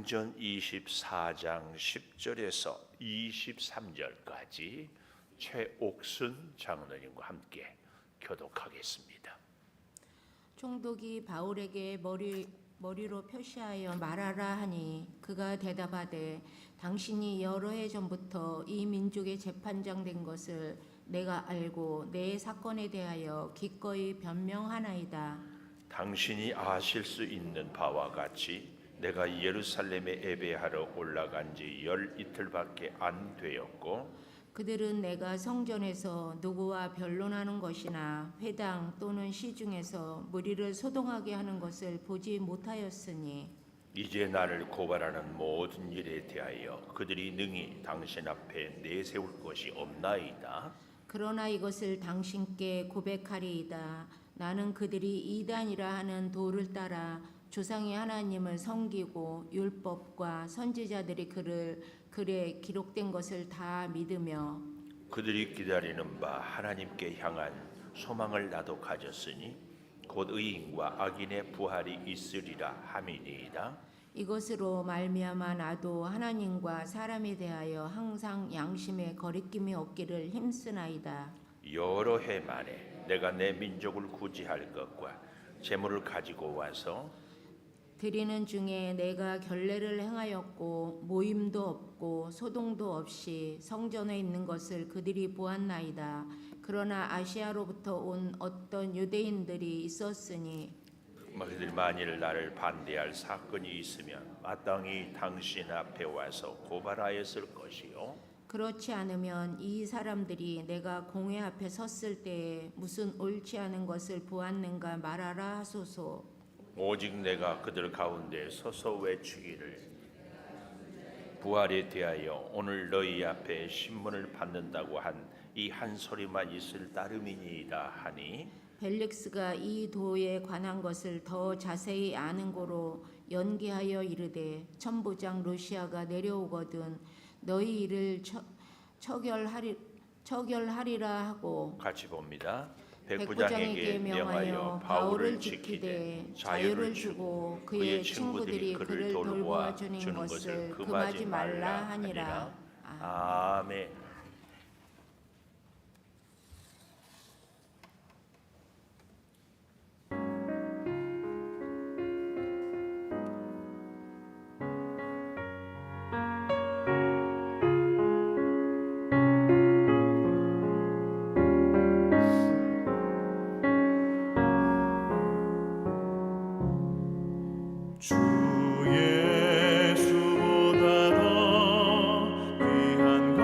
사도행전 24장 10절에서 23절까지 최옥순 장로님과 함께 교독하겠습니다. 총독이 바울에게 머리로 표시하여 말하라 하니 그가 대답하되 당신이 여러 해 전부터 이 민족의 재판장 된 것을 내가 알고 내 사건에 대하여 기꺼이 변명하나이다. 당신이 아실 수 있는 바와 같이 내가 예루살렘에 예배하러 올라간 지 이틀밖에 안 되었고 그들은 내가 성전에서 누구와 변론하는 것이나 회당 또는 시중에서 무리를 소동하게 하는 것을 보지 못하였으니 이제 나를 고발하는 모든 일에 대하여 그들이 능히 당신 앞에 내세울 것이 없나이다. 그러나 이것을 당신께 고백하리이다. 나는 그들이 이단이라 하는 도를 따라 조상의 하나님을 섬기고 율법과 선지자들이 글에 기록된 것을 다 믿으며 그들이 기다리는 바 하나님께 향한 소망을 나도 가졌으니 곧 의인과 악인의 부활이 있으리라 함이니이다. 이것으로 말미암아 나도 하나님과 사람에 대하여 항상 양심에 거리낌이 없기를 힘쓰나이다. 여러 해 만에 내가 내 민족을 구제할 것과 재물을 가지고 와서 드리는 중에 내가 결례를 행하였고 모임도 없고 소동도 없이 성전에 있는 것을 그들이 보았나이다. 그러나 아시아로부터 온 어떤 유대인들이 있었으니 그들이 만일 나를 반대할 사건이 있으면 마땅히 당신 앞에 와서 고발하였을 것이요. 그렇지 않으면 이 사람들이 내가 공회 앞에 섰을 때에 무슨 옳지 않은 것을 보았는가 말하라 하소서. 오직 내가 그들 가운데 서서 외치기를 부활에 대하여 오늘 너희 앞에 신문을 받는다고 한 이 한 소리만 있을 따름이니이다 하니 벨릭스가 이 도에 관한 것을 더 자세히 아는 고로 연기하여 이르되 천부장 루시아가 내려오거든 너희 일을 처결하리라 하고 같이 봅니다. 백부장에게 명하여 바울을 지키되 자유를 주고 그의 친구들이 그를 돌보아 주는 것을 금하지 말라 하니라. 아멘. 주 예수보다 더 귀한 것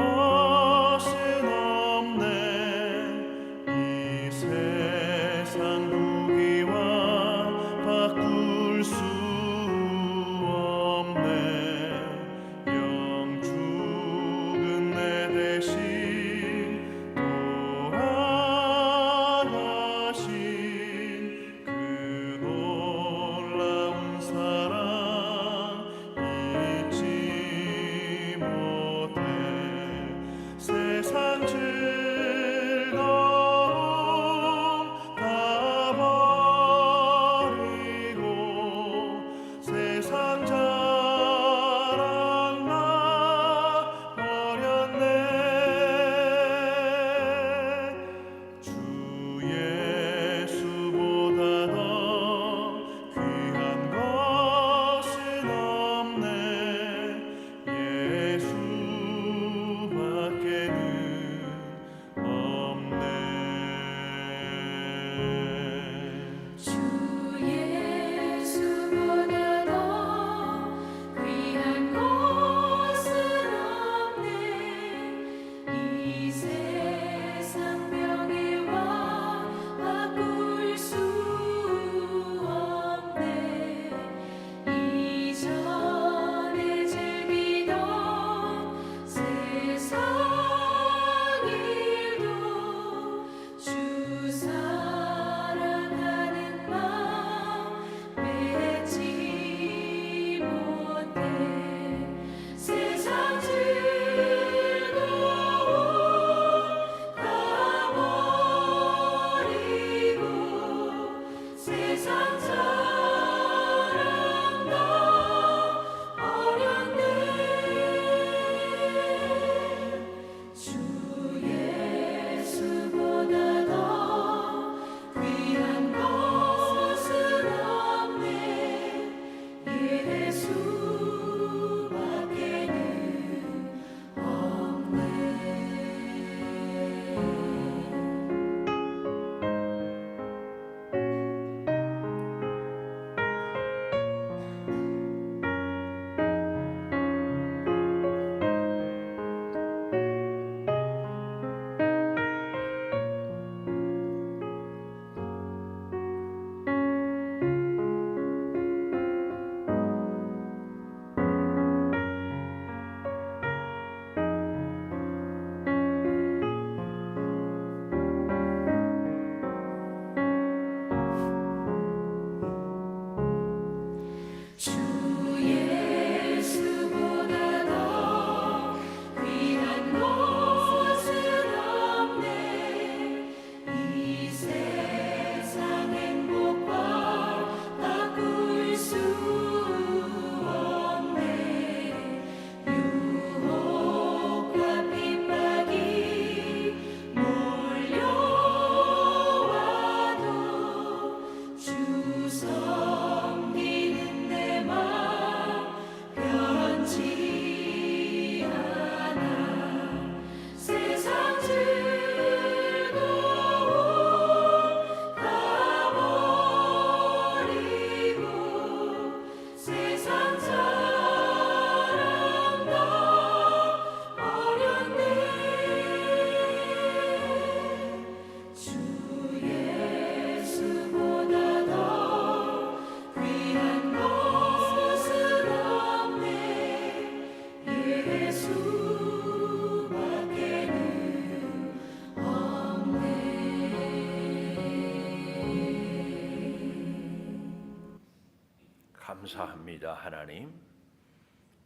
감사합니다. 하나님,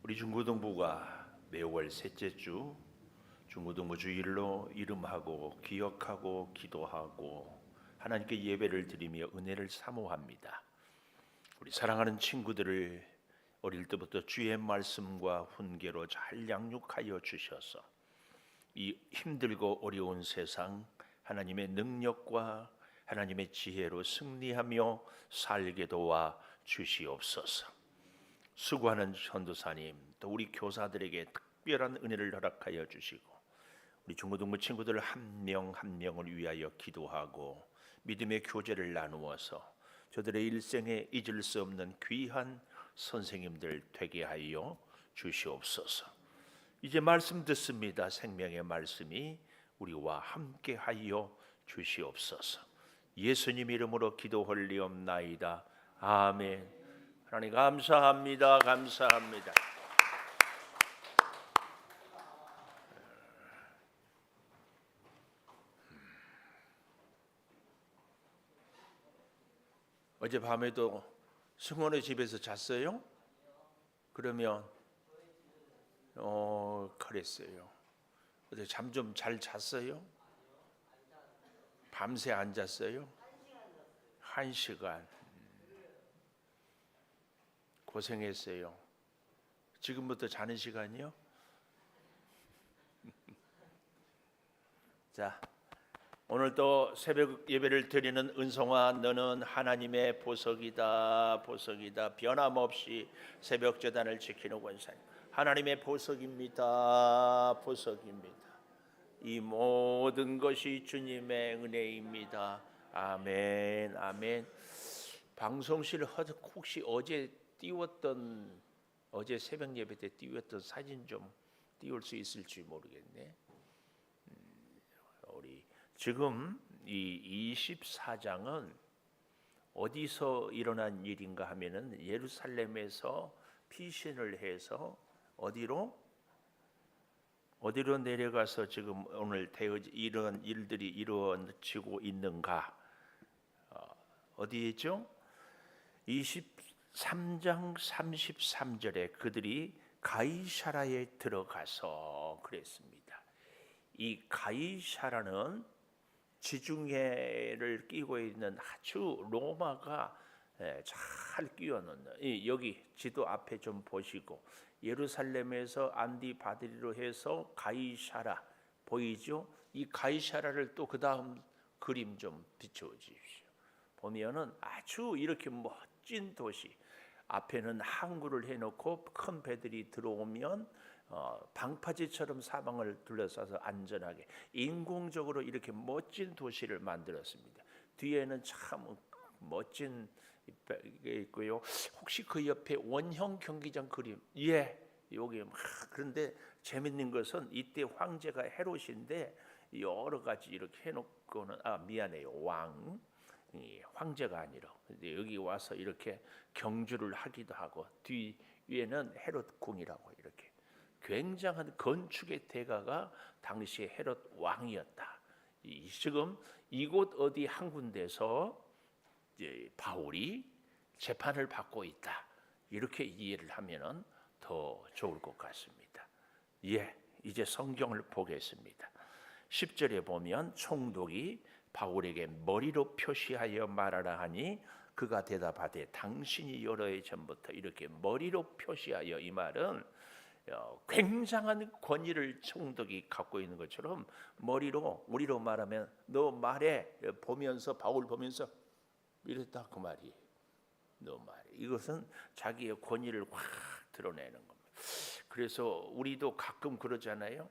우리 중고등부가 매월 셋째 주 중고등부 주일로 이름하고 기억하고 기도하고 하나님께 예배를 드리며 은혜를 사모합니다. 우리 사랑하는 친구들을 어릴 때부터 주의 말씀과 훈계로 잘 양육하여 주셔서 이 힘들고 어려운 세상 하나님의 능력과 하나님의 지혜로 승리하며 살게 도와 주시옵소서. 수고하는 전도사님, 또 우리 교사들에게 특별한 은혜를 허락하여 주시고 우리 중고등부 친구들 한 명 한 명을 위하여 기도하고 믿음의 교제를 나누어서 저들의 일생에 잊을 수 없는 귀한 선생님들 되게 하여 주시옵소서. 이제 말씀 듣습니다. 생명의 말씀이 우리와 함께 하여 주시옵소서. 예수님 이름으로 기도하옵나이다. 아멘. 하나님 감사합니다. 감사합니다. 어젯밤에도 승원의 집에서 잤어요? 그러면 그랬어요. 어제 잠 좀 잘 잤어요? 밤새 안 잤어요? 1시간. 고생했어요. 지금부터 자는 시간이요? 자, 오늘 또 새벽 예배를 드리는 은성아, 너는 하나님의 보석이다. 보석이다. 변함없이 새벽 제단을 지키는 권사님, 하나님의 보석입니다. 보석입니다. 이 모든 것이 주님의 은혜입니다. 아멘. 아멘. 방송실 혹시 어제 새벽 예배 때 띄웠던 사진 좀 띄울 수 있을지 모르겠네. 우리 지금 이 24장은 어디서 일어난 일인가 하면은 예루살렘에서 피신을 해서 어디로 내려가서 지금 오늘 이런 일들이 이루어지고 있는가? 어디죠? 23장 33절에 그들이 가이사라에 들어가서 그랬습니다. 이 가이사라는 지중해를 끼고 있는 아주 로마가 잘 끼워놓는, 여기 지도 앞에 좀 보시고 예루살렘에서 안디바디로 해서 가이사라 보이죠? 이 가이사라를 또 그 다음 그림 좀 비춰 주십시오. 보면은 아주 이렇게 멋진 도시, 앞에는 항구를 해놓고 큰 배들이 들어오면 방파제처럼 사방을 둘러싸서 안전하게 인공적으로 이렇게 멋진 도시를 만들었습니다. 뒤에는 참 멋진 게 있고요. 혹시 그 옆에 원형 경기장 그림, 여기 그런데 재밌는 것은 이때 황제가 헤롯인데 여러 가지 이렇게 해놓고는 미안해요, 황제가 아니라 여기 와서 이렇게 경주를 하기도 하고 뒤에는 헤롯 궁이라고 이렇게 굉장한 건축의 대가가 당시에 헤롯 왕이었다. 지금 이곳 어디 한 군데서 바울이 재판을 받고 있다. 이렇게 이해를 하면은 더 좋을 것 같습니다. 이제 성경을 보겠습니다. 10절에 보면 총독이 바울에게 머리로 표시하여 말하라 하니 그가 대답하되 당신이 여러 해 전부터 이렇게 머리로 표시하여, 이 말은 굉장한 권위를 총독이 갖고 있는 것처럼 머리로, 우리로 말하면 너 말해 보면서, 바울 보면서 이랬다 그 말이. 너 말해. 이것은 자기의 권위를 확 드러내는 겁니다. 그래서 우리도 가끔 그러잖아요.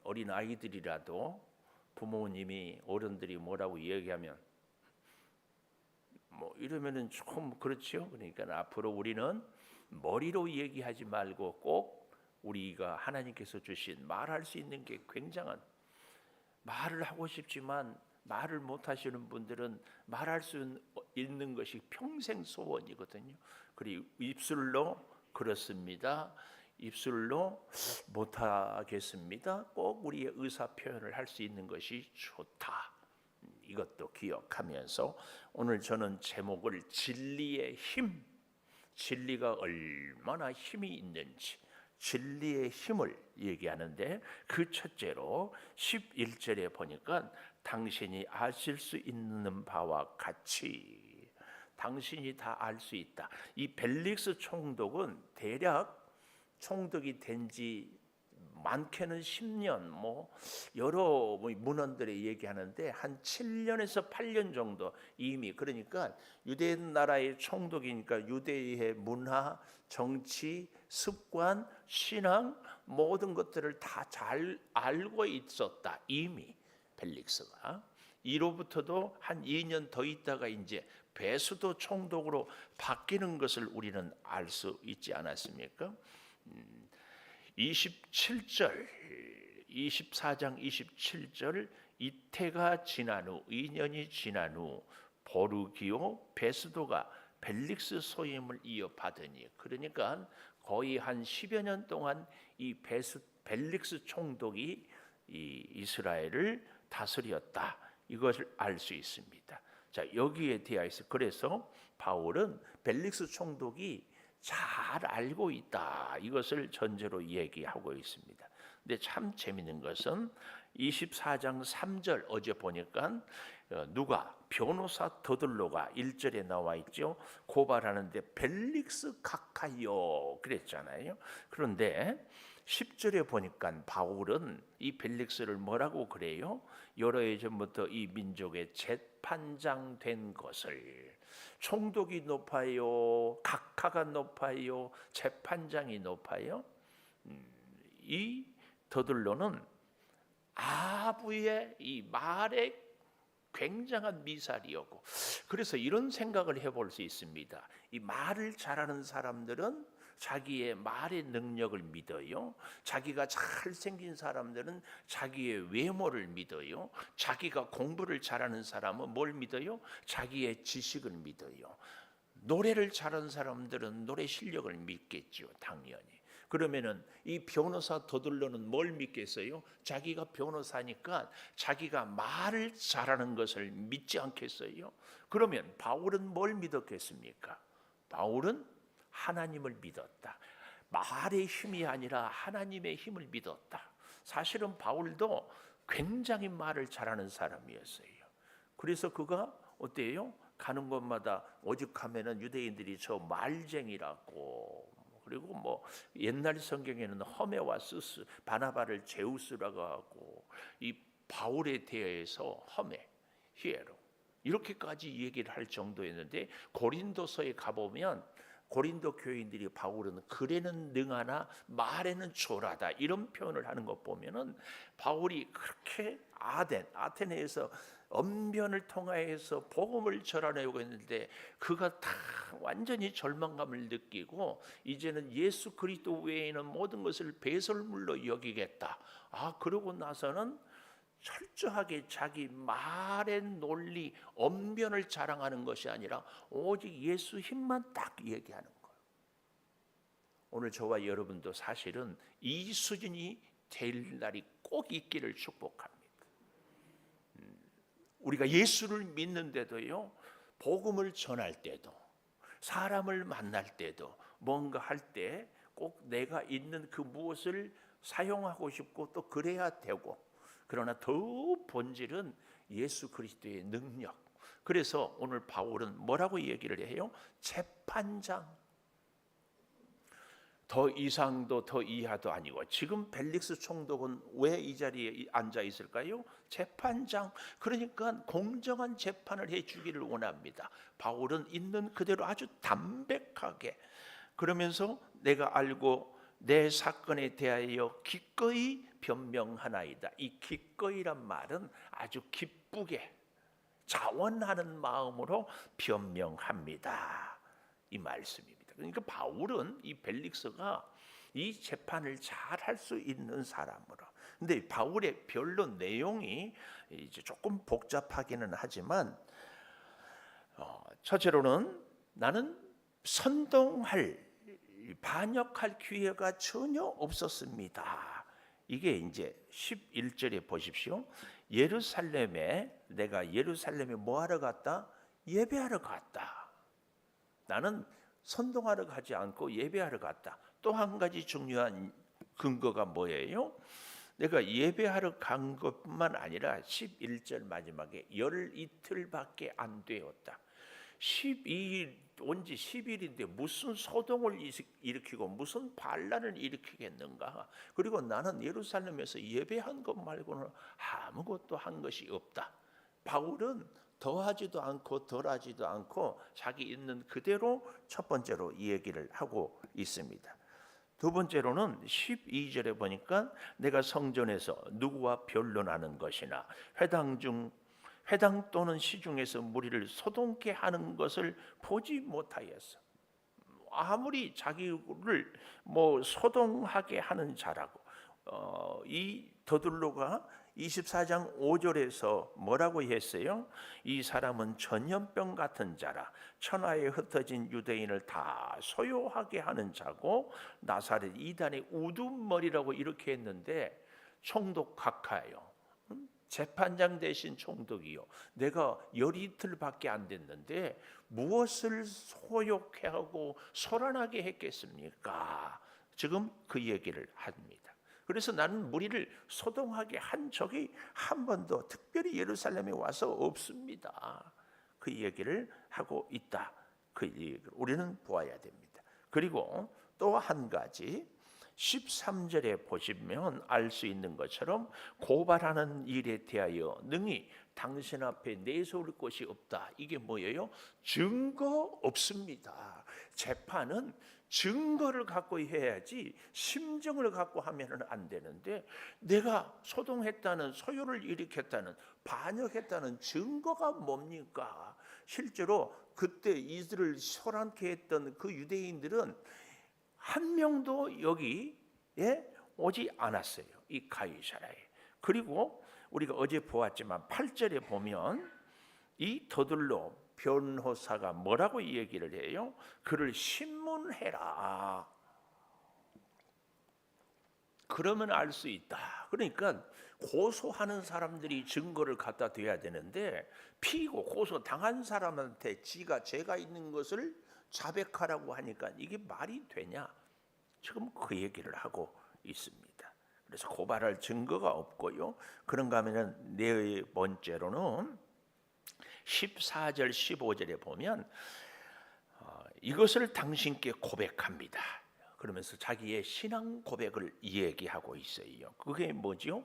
어린 아이들이라도 부모님이, 어른들이 뭐라고 얘기하면 이러면은 좀 그렇죠. 그러니까 앞으로 우리는 머리로 얘기하지 말고 꼭 우리가 하나님께서 주신 말할 수 있는 게 굉장한, 말을 하고 싶지만 말을 못 하시는 분들은 말할 수 있는 것이 평생 소원이거든요. 그리고 입술로 그렇습니다, 입술로 못하겠습니다, 꼭 우리의 의사 표현을 할 수 있는 것이 좋다. 이것도 기억하면서 오늘 저는 제목을 진리의 힘, 진리가 얼마나 힘이 있는지 진리의 힘을 얘기하는데 그 첫째로 11절에 보니까 당신이 아실 수 있는 바와 같이 당신이 다 알 수 있다. 이 벨릭스 총독은 대략 총독이 된지 많게는 10년 여러 문헌들이 얘기하는데 한 7년에서 8년 정도 이미 그러니까 유대 나라의 총독이니까 유대의 문화, 정치, 습관, 신앙 모든 것들을 다 잘 알고 있었다. 이미 벨릭스가 이로부터도 한 2년 더 있다가 이제 베스도 총독으로 바뀌는 것을 우리는 알 수 있지 않았습니까? 27절 24장 27절 이태가 지난 후 2년이 지난 후 보르기오 베스도가 벨릭스 소임을 이어받으니 그러니까 거의 한 10여 년 동안 이 벨릭스 총독이 이 이스라엘을 다스렸다. 이것을 알 수 있습니다. 자, 여기에 대해서 그래서 바울은 벨릭스 총독이 잘 알고 있다. 이것을 전제로 얘기하고 있습니다. 근데 참 재미있는 것은 24장 3절 어제 보니까 누가 변호사 더들로가 1절에 나와 있죠. 고발하는데 벨릭스 각하여 그랬잖아요. 그런데 10절에 보니까 바울은 이 벨릭스를 뭐라고 그래요? 여러 해 전부터 이 민족의 재판장 된 것을 총독이 높아요, 각하가 높아요, 재판장이 높아요. 이 더들로는 아부의 이 말에 굉장한 미살이었고, 그래서 이런 생각을 해볼 수 있습니다. 이 말을 잘하는 사람들은 자기의 말의 능력을 믿어요. 자기가 잘생긴 사람들은 자기의 외모를 믿어요. 자기가 공부를 잘하는 사람은 뭘 믿어요? 자기의 지식을 믿어요. 노래를 잘하는 사람들은 노래 실력을 믿겠죠, 당연히. 그러면은 이 변호사 더들로는 뭘 믿겠어요? 자기가 변호사니까 자기가 말을 잘하는 것을 믿지 않겠어요? 그러면 바울은 뭘 믿었겠습니까? 바울은 하나님을 믿었다. 말의 힘이 아니라 하나님의 힘을 믿었다. 사실은 바울도 굉장히 말을 잘하는 사람이었어요. 그래서 그가 어때요? 가는 곳마다 오죽하면은 유대인들이 저 말쟁이라고, 그리고 옛날 성경에는 허메와 스스 바나바를 제우스라고 하고 이 바울에 대해서 허메, 히에로 이렇게까지 얘기를 할 정도였는데 고린도서에 가보면 고린도 교인들이 바울은 글에는 능하나 말에는 초라하다 이런 표현을 하는 것 보면은 바울이 그렇게 아테네에서 언변을 통하여서 복음을 전하려고 했는데 그가 다 완전히 절망감을 느끼고 이제는 예수 그리스도 외에는 모든 것을 배설물로 여기겠다. 그러고 나서는 철저하게 자기 말의 논리, 언변을 자랑하는 것이 아니라 오직 예수 힘만 딱 얘기하는 거예요. 오늘 저와 여러분도 사실은 이 수준이 될 날이 꼭 있기를 축복합니다. 우리가 예수를 믿는데도요, 복음을 전할 때도, 사람을 만날 때도, 뭔가 할 때 꼭 내가 있는 그 무엇을 사용하고 싶고 또 그래야 되고, 그러나 더 본질은 예수 그리스도의 능력. 그래서 오늘 바울은 뭐라고 얘기를 해요? 재판장. 더 이상도 더 이하도 아니고 지금 벨릭스 총독은 왜 이 자리에 앉아 있을까요? 재판장. 그러니까 공정한 재판을 해주기를 원합니다. 바울은 있는 그대로 아주 담백하게 그러면서 내가 알고 내 사건에 대하여 기꺼이 변명하나이다. 이 기꺼이란 말은 아주 기쁘게 자원하는 마음으로 변명합니다. 이 말씀입니다. 그러니까 바울은 이 벨릭스가 이 재판을 잘 할 수 있는 사람으로. 근데 바울의 변론 내용이 이제 조금 복잡하기는 하지만 첫째로는 나는 선동할 반역할 기회가 전혀 없었습니다. 이게 이제 11절에 보십시오. 내가 예루살렘에 뭐하러 갔다? 예배하러 갔다. 나는 선동하러 가지 않고 예배하러 갔다. 또 한 가지 중요한 근거가 뭐예요? 내가 예배하러 간 것뿐만 아니라 11절 마지막에 열 이틀밖에 안 되었다. 12일 온지 10일인데 무슨 소동을 일으키고 무슨 반란을 일으키겠는가? 그리고 나는 예루살렘에서 예배한 것 말고는 아무것도 한 것이 없다. 바울은 더하지도 않고 덜하지도 않고 자기 있는 그대로 첫 번째로 이 얘기를 하고 있습니다. 두 번째로는 12절에 보니까 내가 성전에서 누구와 변론하는 것이나 회당 또는 시중에서 무리를 소동케 하는 것을 보지 못하였어. 아무리 자기를 소동하게 하는 자라고 이 더둘로가 24장 5절에서 뭐라고 했어요? 이 사람은 전염병 같은 자라 천하에 흩어진 유대인을 다 소요하게 하는 자고 나사렛 이단의 우두머리라고 이렇게 했는데 총독 각하요. 재판장 대신 총독이요. 내가 열이틀밖에 안 됐는데 무엇을 소욕해 하고 소란하게 했겠습니까? 지금 그 얘기를 합니다. 그래서 나는 무리를 소동하게 한 적이 한 번도 특별히 예루살렘에 와서 없습니다. 그 얘기를 하고 있다. 그 얘기를 우리는 보아야 됩니다. 그리고 또 한 가지 13절에 보시면 알 수 있는 것처럼 고발하는 일에 대하여 능히 당신 앞에 내세울 것이 없다. 이게 뭐예요? 증거 없습니다. 재판은 증거를 갖고 해야지 심정을 갖고 하면은 안 되는데 내가 소동했다는 소요를 일으켰다는 반역했다는 증거가 뭡니까? 실제로 그때 이들을 소란케 했던 그 유대인들은 한 명도 여기에 오지 않았어요. 이 가이사라에. 그리고 우리가 어제 보았지만 8절에 보면 이 더둘로 변호사가 뭐라고 얘기를 해요? 그를 신문해라. 그러면 알 수 있다. 그러니까 고소하는 사람들이 증거를 갖다 대야 되는데 피고 고소 당한 사람한테 지가 죄가 있는 것을 자백하라고 하니까 이게 말이 되냐? 지금 그 얘기를 하고 있습니다. 그래서 고발할 증거가 없고요. 그런가 하면 네 번째로는 14절 15절에 보면 이것을 당신께 고백합니다. 그러면서 자기의 신앙 고백을 얘기하고 있어요. 그게 뭐죠?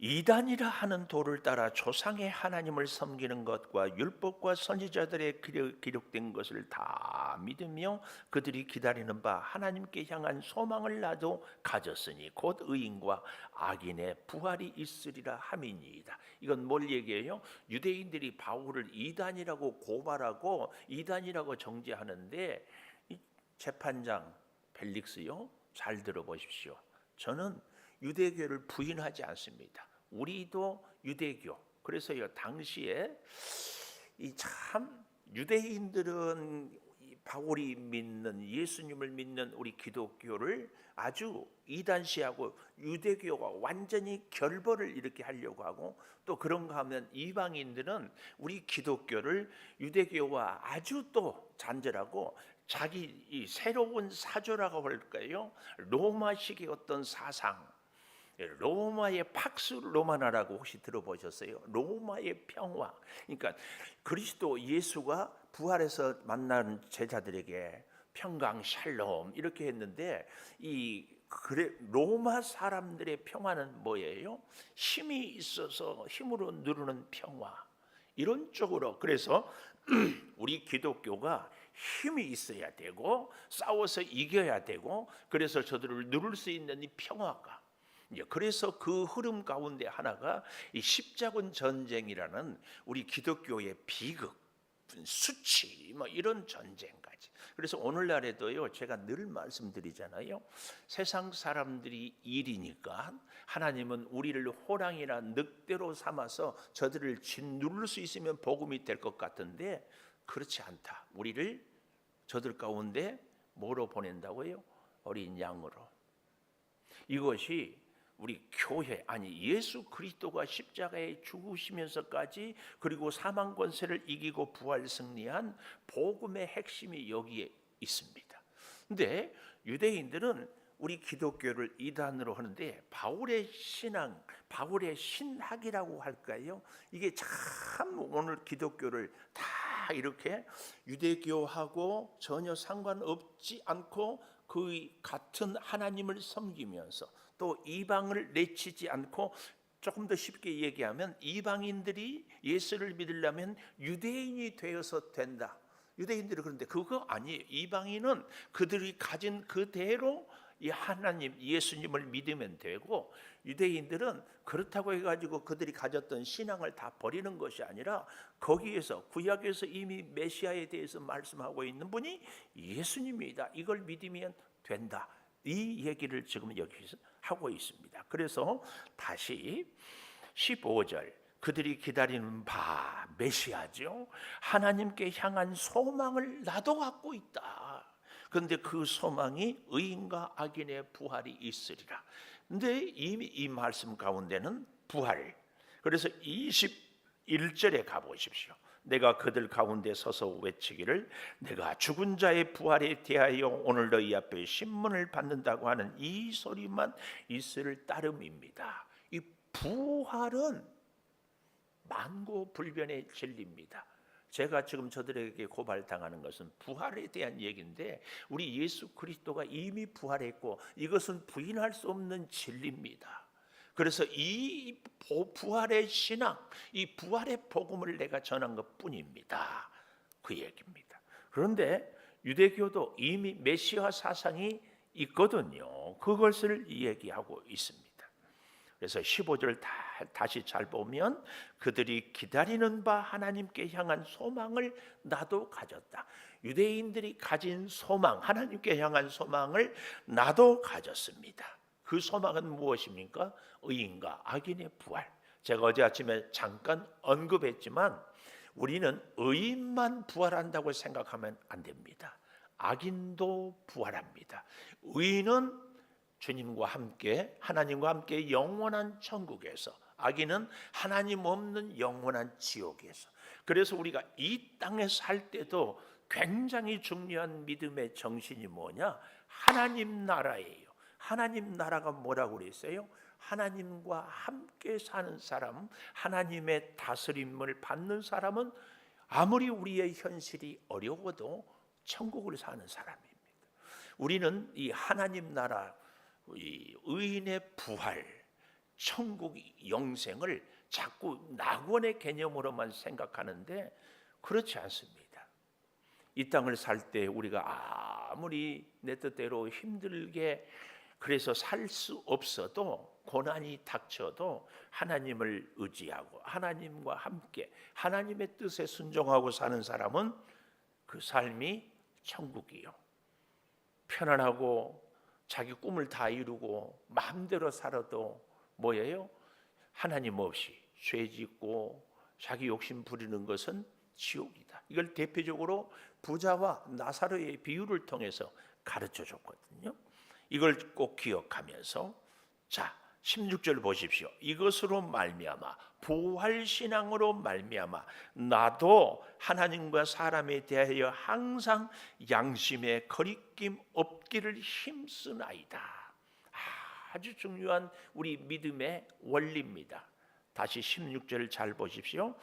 이단이라 하는 도를 따라 조상의 하나님을 섬기는 것과 율법과 선지자들의 기록된 것을 다 믿으며 그들이 기다리는 바 하나님께 향한 소망을 나도 가졌으니 곧 의인과 악인의 부활이 있으리라 함이니이다. 이건 뭘 얘기해요? 유대인들이 바울을 이단이라고 고발하고 이단이라고 정죄하는데 이 재판장 벨릭스요, 잘 들어보십시오. 저는 유대교를 부인하지 않습니다. 우리도 유대교. 그래서요 당시에 이 참 유대인들은 바울이 믿는 예수님을 믿는 우리 기독교를 아주 이단시하고 유대교가 완전히 결벌을 이렇게 하려고 하고 또 그런가 하면 이방인들은 우리 기독교를 유대교와 아주 또 잔절하고 자기 이 새로운 사조라고 할까요? 로마식의 어떤 사상, 로마의 팍스 로마나라고 혹시 들어보셨어요? 로마의 평화. 그러니까 그리스도 예수가 부활해서 만난 제자들에게 평강 샬롬 이렇게 했는데 로마 사람들의 평화는 뭐예요? 힘이 있어서 힘으로 누르는 평화. 이런 쪽으로. 그래서 우리 기독교가 힘이 있어야 되고 싸워서 이겨야 되고 그래서 저들을 누를 수 있는 이 평화가. 그래서 그 흐름 가운데 하나가 이 십자군 전쟁이라는 우리 기독교의 비극, 수치 이런 전쟁까지. 그래서 오늘날에도요 제가 늘 말씀드리잖아요. 세상 사람들이 일이니까 하나님은 우리를 호랑이나 늑대로 삼아서 저들을 짓누를 수 있으면 복음이 될 것 같은데 그렇지 않다. 우리를 저들 가운데 뭐로 보낸다고요? 어린 양으로. 이것이 우리 교회 예수 그리스도가 십자가에 죽으시면서까지 그리고 사망 권세를 이기고 부활 승리한 복음의 핵심이 여기에 있습니다. 근데 유대인들은 우리 기독교를 이단으로 하는데 바울의 신앙, 바울의 신학이라고 할까요? 이게 참 오늘 기독교를 다 이렇게 유대교하고 전혀 상관없지 않고 그 같은 하나님을 섬기면서 또 이방을 내치지 않고, 조금 더 쉽게 얘기하면 이방인들이 예수를 믿으려면 유대인이 되어서 된다. 유대인들이 그런데 그거 아니에요. 이방인은 그들이 가진 그대로 이 하나님 예수님을 믿으면 되고, 유대인들은 그렇다고 해가지고 그들이 가졌던 신앙을 다 버리는 것이 아니라 거기에서 구약에서 이미 메시아에 대해서 말씀하고 있는 분이 예수님이다. 이걸 믿으면 된다. 이 얘기를 지금 여기서 하고 있습니다. 그래서 다시 15절, 그들이 기다리는 바 메시아죠. 하나님께 향한 소망을 나도 갖고 있다. 그런데 그 소망이 의인과 악인의 부활이 있으리라. 근데 이미 이 말씀 가운데는 부활. 그래서 21절에 가보십시오. 내가 그들 가운데 서서 외치기를 내가 죽은 자의 부활에 대하여 오늘 너희 앞에 신문을 받는다고 하는 이 소리만 있을 따름입니다. 이 부활은 만고불변의 진리입니다. 제가 지금 저들에게 고발당하는 것은 부활에 대한 얘기인데, 우리 예수 그리스도가 이미 부활했고 이것은 부인할 수 없는 진리입니다. 그래서 이 부활의 신앙, 이 부활의 복음을 내가 전한 것뿐입니다. 그 얘기입니다. 그런데 유대교도 이미 메시아 사상이 있거든요. 그것을 얘기하고 있습니다. 그래서 15절 다시 잘 보면 그들이 기다리는 바 하나님께 향한 소망을 나도 가졌다. 유대인들이 가진 소망, 하나님께 향한 소망을 나도 가졌습니다. 그 소망은 무엇입니까? 의인과 악인의 부활. 제가 어제 아침에 잠깐 언급했지만 우리는 의인만 부활한다고 생각하면 안 됩니다. 악인도 부활합니다. 의인은 주님과 함께, 하나님과 함께 영원한 천국에서, 악인은 하나님 없는 영원한 지옥에서. 그래서 우리가 이 땅에 살 때도 굉장히 중요한 믿음의 정신이 뭐냐? 하나님 나라예요. 하나님 나라가 뭐라고 그랬어요? 하나님과 함께 사는 사람, 하나님의 다스림을 받는 사람은 아무리 우리의 현실이 어려워도 천국을 사는 사람입니다. 우리는 이 하나님 나라, 이 의인의 부활, 천국 영생을 자꾸 낙원의 개념으로만 생각하는데 그렇지 않습니다. 이 땅을 살 때 우리가 아무리 내 뜻대로 힘들게 그래서 살 수 없어도, 고난이 닥쳐도 하나님을 의지하고 하나님과 함께 하나님의 뜻에 순종하고 사는 사람은 그 삶이 천국이요. 편안하고 자기 꿈을 다 이루고 마음대로 살아도 뭐예요? 하나님 없이 죄 짓고 자기 욕심 부리는 것은 지옥이다. 이걸 대표적으로 부자와 나사로의 비유를 통해서 가르쳐 줬거든요. 이걸 꼭 기억하면서, 자 16절 보십시오. 이것으로 말미암아, 부활신앙으로 말미암아 나도 하나님과 사람에 대하여 항상 양심에 거리낌 없기를 힘쓰나이다. 아주 중요한 우리 믿음의 원리입니다. 다시 16절을 잘 보십시오.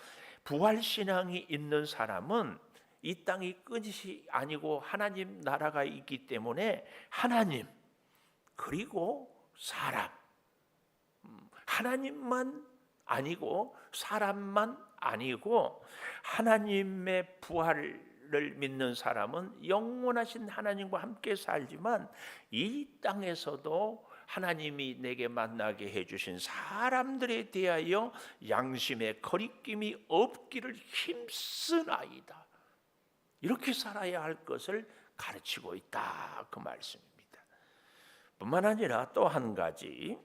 부활신앙이 있는 사람은 이 땅이 끝이 아니고 하나님 나라가 있기 때문에 하나님 그리고 사람, 하나님만 아니고 사람만 아니고 하나님의 부활을 믿는 사람은 영원하신 하나님과 함께 살지만 이 땅에서도 하나님이 내게 만나게 해주신 사람들에 대하여 양심의 거리낌이 없기를 힘쓰나이다. 이렇게 살아야 할 것을 가르치고 있다, 그 말씀입니다. 뿐만 아니라 또 한 가지,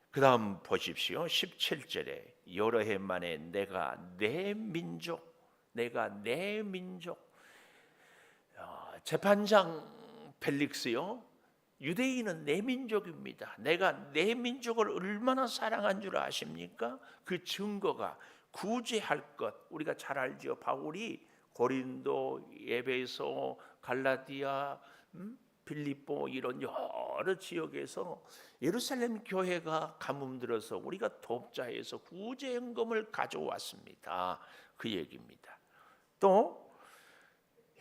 그 다음 보십시오. 17절에 여러 해 만에 내가 내 민족 재판장 펠릭스요, 유대인은 내 민족입니다. 내가 내 민족을 얼마나 사랑한 줄 아십니까? 그 증거가 구제할 것, 우리가 잘 알죠. 바울이 고린도, 에베소, 갈라디아, 빌립보 이런 여러 지역에서 예루살렘 교회가 가뭄들어서 우리가 돕자해서 구제연금을 가져왔습니다. 그 얘기입니다. 또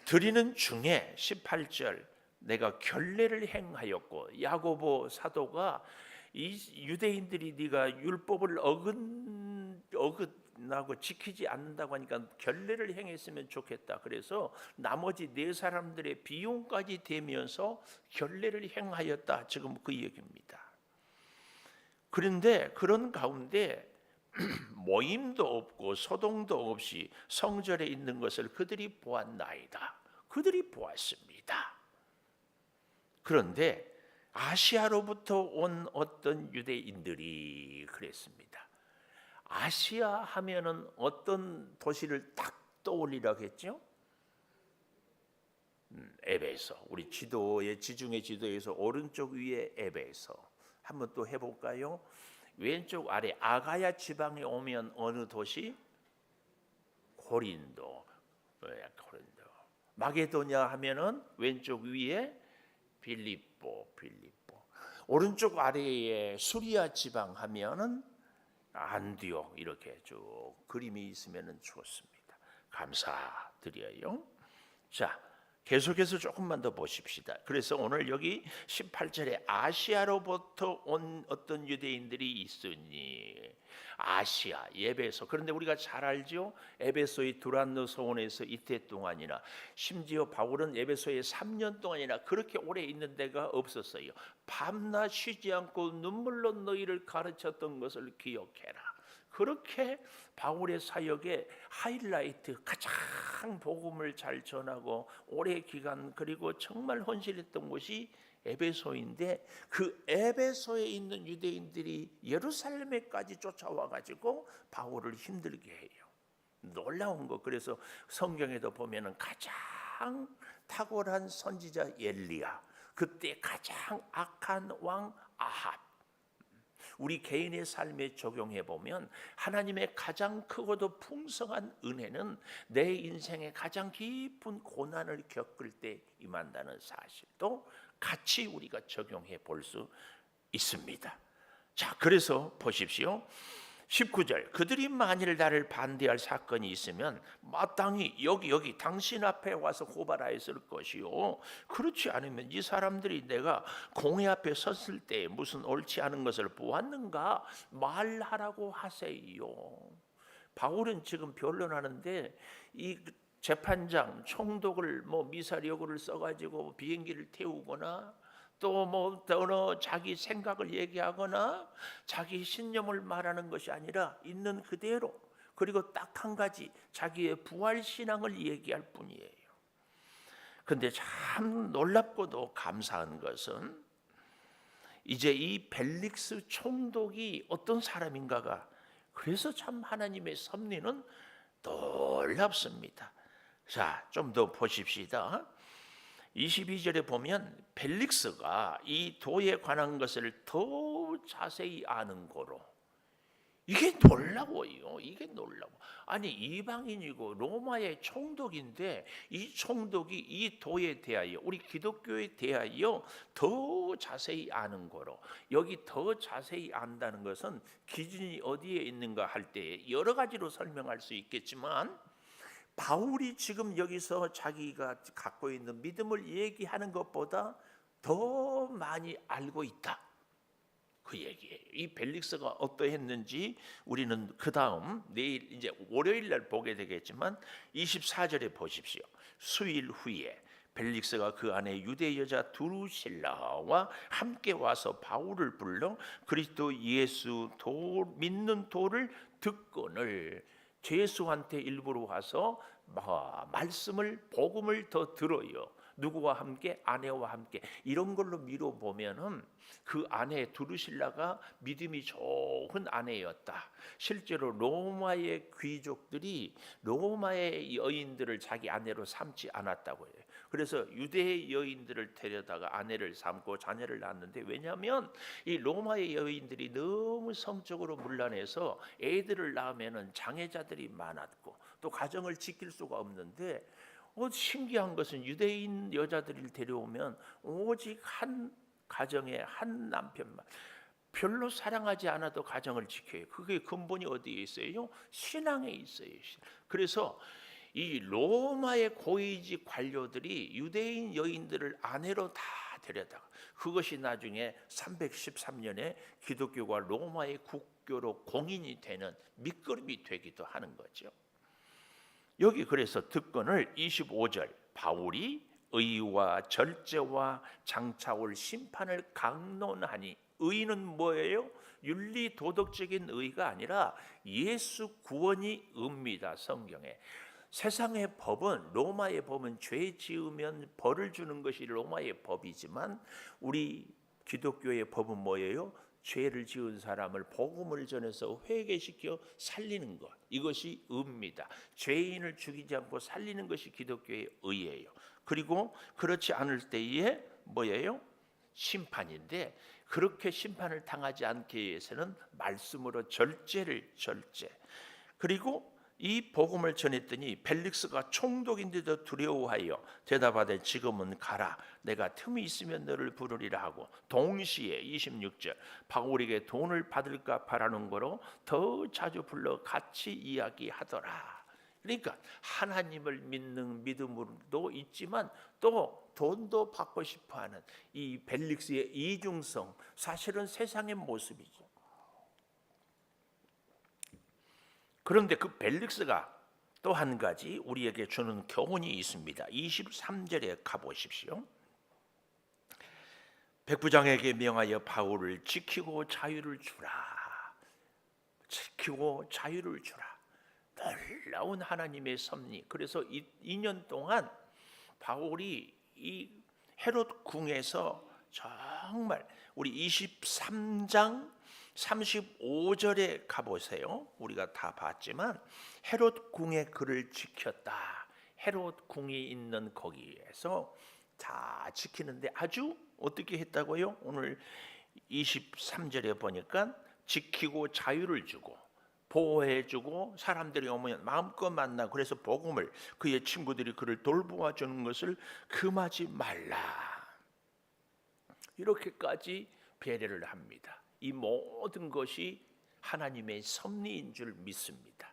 드리는 중에 18절 내가 결례를 행하였고, 야고보 사도가 이 유대인들이 네가 율법을 어긋나고 지키지 않는다고 하니까 결례를 행했으면 좋겠다. 그래서 나머지 네 사람들의 비용까지 대면서 결례를 행하였다. 지금 그 얘기입니다. 그런데 그런 가운데 모임도 없고 소동도 없이 성전에 있는 것을 그들이 보았나이다. 그들이 보았습니다. 그런데 아시아로부터 온 어떤 유대인들이 그랬습니다. 아시아 하면은 어떤 도시를 딱 떠올리라고 했죠? 에베소. 우리 지도의 지중해 지도에서 오른쪽 위에 에베소. 한번 또 해볼까요? 왼쪽 아래 아가야 지방에 오면 어느 도시? 고린도. 고린도. 마게도냐 하면은 왼쪽 위에 빌립보. 오른쪽 아래에 수리아 지방 하면은 안디옥. 이렇게 쭉 그림이 있으면은 좋습니다. 감사드려요. 자, 계속해서 조금만 더 보십시다. 그래서 오늘 여기 18절에 아시아로부터 온 어떤 유대인들이 있으니, 아시아, 에베소. 그런데 우리가 잘 알죠? 에베소의 두란노 소원에서 이때 동안이나, 심지어 바울은 에베소에 3년 동안이나 그렇게 오래 있는 데가 없었어요. 밤낮 쉬지 않고 눈물로 너희를 가르쳤던 것을 기억해라. 그렇게 바울의 사역의 하이라이트, 가장 복음을 잘 전하고 오래 기간 그리고 정말 헌신했던 곳이 에베소인데, 그 에베소에 있는 유대인들이 예루살렘에까지 쫓아와 가지고 바울을 힘들게 해요. 놀라운 거. 그래서 성경에도 보면은 가장 탁월한 선지자 엘리야, 그때 가장 악한 왕 아합, 우리 개인의 삶에 적용해 보면 하나님의 가장 크고도 풍성한 은혜는 내 인생의 가장 깊은 고난을 겪을 때 임한다는 사실도 같이 우리가 적용해 볼 수 있습니다. 자, 그래서 보십시오. 19절 그들이 만일 나를 반대할 사건이 있으면 마땅히 여기 당신 앞에 와서 고발하였을 것이요, 그렇지 않으면 이 사람들이 내가 공회 앞에 섰을 때 무슨 옳지 않은 것을 보았는가 말하라고 하세요. 바울은 지금 변론하는데 이 재판장 총독을 미사여구를 써가지고 비행기를 태우거나 또 어느 자기 생각을 얘기하거나 자기 신념을 말하는 것이 아니라 있는 그대로, 그리고 딱 한 가지 자기의 부활 신앙을 얘기할 뿐이에요. 그런데 참 놀랍고도 감사한 것은 이제 이 벨릭스 총독이 어떤 사람인가가, 그래서 참 하나님의 섭리는 놀랍습니다. 자, 좀 더 보십시다. 22절에 보면 벨릭스가 이 도에 관한 것을 더 자세히 아는 거로, 이게 놀라워요. 이게 놀라워. 아니, 이방인이고 로마의 총독인데 이 총독이 이 도에 대하여, 우리 기독교에 대하여 더 자세히 아는 거로, 여기 더 자세히 안다는 것은 기준이 어디에 있는가 할 때 여러 가지로 설명할 수 있겠지만, 바울이 지금 여기서 자기가 갖고 있는 믿음을 얘기하는 것보다 더 많이 알고 있다, 그 얘기예요. 이 벨릭스가 어떠했는지 우리는 그 다음 내일 이제 월요일 날 보게 되겠지만 24절에 보십시오. 수일 후에 벨릭스가 그 안에 유대 여자 두루실라와 함께 와서 바울을 불러 그리스도 예수 믿는 도를 듣거늘, 예수한테 일부러 와서 말씀을, 복음을 더 들어요. 누구와 함께? 아내와 함께. 이런 걸로 미뤄 보면은 그 아내 두루실라가 믿음이 좋은 아내였다. 실제로 로마의 귀족들이 로마의 여인들을 자기 아내로 삼지 않았다고 해요. 그래서 유대의 여인들을 데려다가 아내를 삼고 자녀를 낳았는데, 왜냐하면 이 로마의 여인들이 너무 성적으로 문란해서 애들을 낳으면은 장애자들이 많았고 또 가정을 지킬 수가 없는데 신기한 것은 유대인 여자들을 데려오면 오직 한 가정에 한 남편만, 별로 사랑하지 않아도 가정을 지켜요. 그게 근본이 어디에 있어요? 신앙에 있어요. 그래서 이 로마의 고위직 관료들이 유대인 여인들을 아내로 다 데려다가, 그것이 나중에 313년에 기독교가 로마의 국교로 공인이 되는 밑거름이 되기도 하는 거죠. 여기 그래서 특권을 25절, 바울이 의와 절제와 장차올 심판을 강론하니, 의는 뭐예요? 윤리 도덕적인 의가 아니라 예수 구원이 의입니다. 성경에 세상의 법은, 로마의 법은 죄 지으면 벌을 주는 것이 로마의 법이지만 우리 기독교의 법은 뭐예요? 죄를 지은 사람을 복음을 전해서 회개시켜 살리는 것, 이것이 의입니다. 죄인을 죽이지 않고 살리는 것이 기독교의 의예요. 그리고 그렇지 않을 때에 뭐예요? 심판인데, 그렇게 심판을 당하지 않기 위해서는 말씀으로 절제. 그리고 이 복음을 전했더니 벨릭스가 총독인데도 두려워하여 대답하되 지금은 가라, 내가 틈이 있으면 너를 부르리라 하고, 동시에 26절 바울에게 돈을 받을까 바라는 거로 더 자주 불러 같이 이야기하더라. 그러니까 하나님을 믿는 믿음도 있지만 또 돈도 받고 싶어하는 이 벨릭스의 이중성, 사실은 세상의 모습이죠. 그런데 그 벨릭스가 또 한 가지 우리에게 주는 교훈이 있습니다. 23절에 가보십시오. 백부장에게 명하여 바울을 지키고 자유를 주라. 놀라운 하나님의 섭리. 그래서 2년 동안 바울이 이 헤롯 궁에서 정말, 우리 23장 35절에 가보세요. 우리가 다 봤지만 헤롯 궁의 그를 지켰다. 헤롯 궁이 있는 거기에서 다 지키는데 아주 어떻게 했다고요? 오늘 23절에 보니까 지키고 자유를 주고 보호해주고, 사람들이 오면 마음껏 만나, 그래서 복음을, 그의 친구들이 그를 돌보아 주는 것을 금하지 말라. 이렇게까지 배려를 합니다. 이 모든 것이 하나님의 섭리인 줄 믿습니다.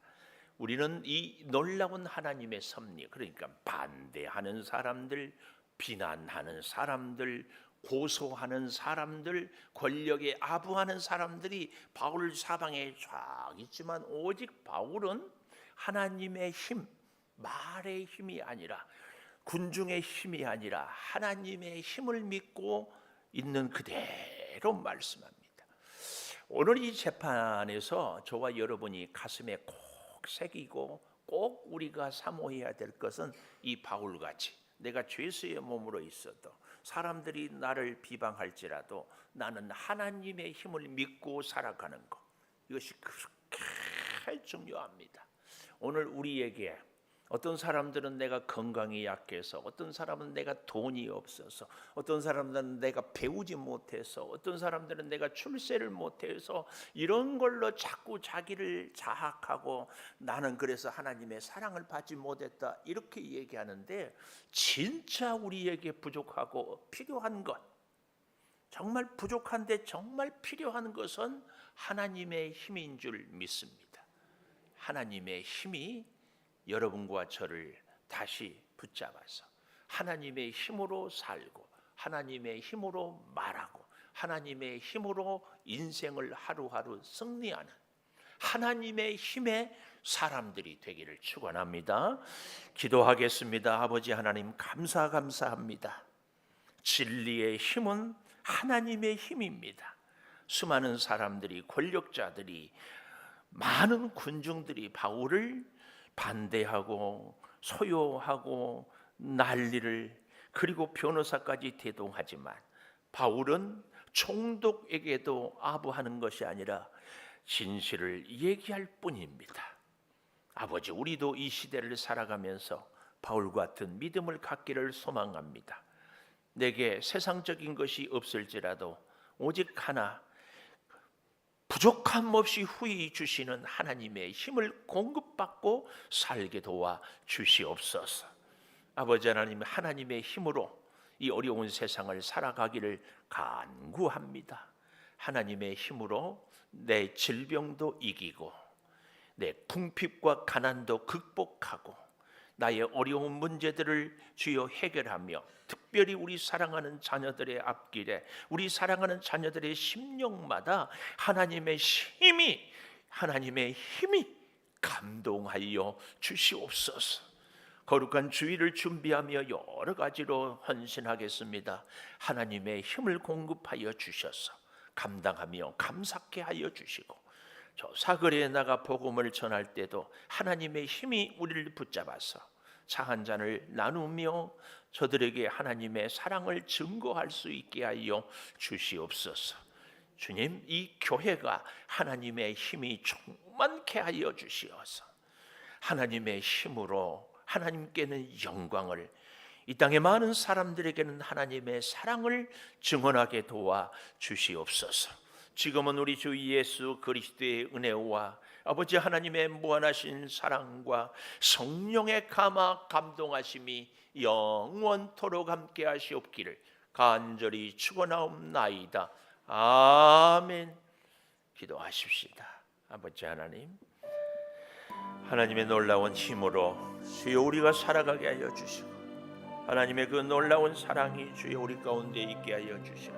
우리는 이 놀라운 하나님의 섭리, 그러니까 반대하는 사람들, 비난하는 사람들, 고소하는 사람들, 권력에 아부하는 사람들이 바울 사방에 쫙 있지만, 오직 바울은 하나님의 힘, 말의 힘이 아니라, 군중의 힘이 아니라 하나님의 힘을 믿고 있는 그대로 말씀합니다. 오늘 이 재판에서 저와 여러분이 가슴에 꼭 새기고 꼭 우리가 사모해야 될 것은, 이 바울같이 내가 죄수의 몸으로 있어도, 사람들이 나를 비방할지라도 나는 하나님의 힘을 믿고 살아가는 것, 이것이 그렇게 중요합니다. 오늘 우리에게, 어떤 사람들은 내가 건강이 약해서, 어떤 사람은 내가 돈이 없어서, 어떤 사람들은 내가 배우지 못해서, 어떤 사람들은 내가 출세를 못해서 이런 걸로 자꾸 자기를 자학하고, 나는 그래서 하나님의 사랑을 받지 못했다, 이렇게 얘기하는데, 진짜 우리에게 부족하고 필요한 것, 정말 부족한데 정말 필요한 것은 하나님의 힘인 줄 믿습니다. 하나님의 힘이 여러분과 저를 다시 붙잡아서 하나님의 힘으로 살고, 하나님의 힘으로 말하고, 하나님의 힘으로 인생을 하루하루 승리하는 하나님의 힘의 사람들이 되기를 축원합니다. 기도하겠습니다. 아버지 하나님, 감사합니다. 진리의 힘은 하나님의 힘입니다. 수많은 사람들이, 권력자들이, 많은 군중들이 바울을 반대하고 소요하고 난리를, 그리고 변호사까지 대동하지만 바울은 총독에게도 아부하는 것이 아니라 진실을 얘기할 뿐입니다. 아버지, 우리도 이 시대를 살아가면서 바울 같은 믿음을 갖기를 소망합니다. 내게 세상적인 것이 없을지라도 오직 하나, 부족함 없이 후히 주시는 하나님의 힘을 공급받고 살게 도와 주시옵소서. 아버지 하나님, 하나님의 힘으로 이 어려운 세상을 살아가기를 간구합니다. 하나님의 힘으로 내 질병도 이기고 내 궁핍과 가난도 극복하고 나의 어려운 문제들을 주여 해결하며, 특별히 우리 사랑하는 자녀들의 앞길에, 우리 사랑하는 자녀들의 심령마다 하나님의 힘이 감동하여 주시옵소서. 거룩한 주일을 준비하며 여러 가지로 헌신하겠습니다. 하나님의 힘을 공급하여 주셔서 감당하며 감사케 하여 주시고, 저 사거리에 나가 복음을 전할 때도 하나님의 힘이 우리를 붙잡아서 차 한 잔을 나누며 저들에게 하나님의 사랑을 증거할 수 있게 하여 주시옵소서. 주님, 이 교회가 하나님의 힘이 충만케 하여 주시어서 하나님의 힘으로 하나님께는 영광을, 이 땅의 많은 사람들에게는 하나님의 사랑을 증언하게 도와 주시옵소서. 지금은 우리 주 예수 그리스도의 은혜와 아버지 하나님의 무한하신 사랑과 성령의 감동하심이 영원토록 함께 하시옵기를 간절히 축원하옵나이다. 아멘. 기도하십시다. 아버지 하나님, 하나님의 놀라운 힘으로 주여 우리가 살아가게 하여 주시고, 하나님의 그 놀라운 사랑이 주여 우리 가운데 있게 하여 주시옵소서.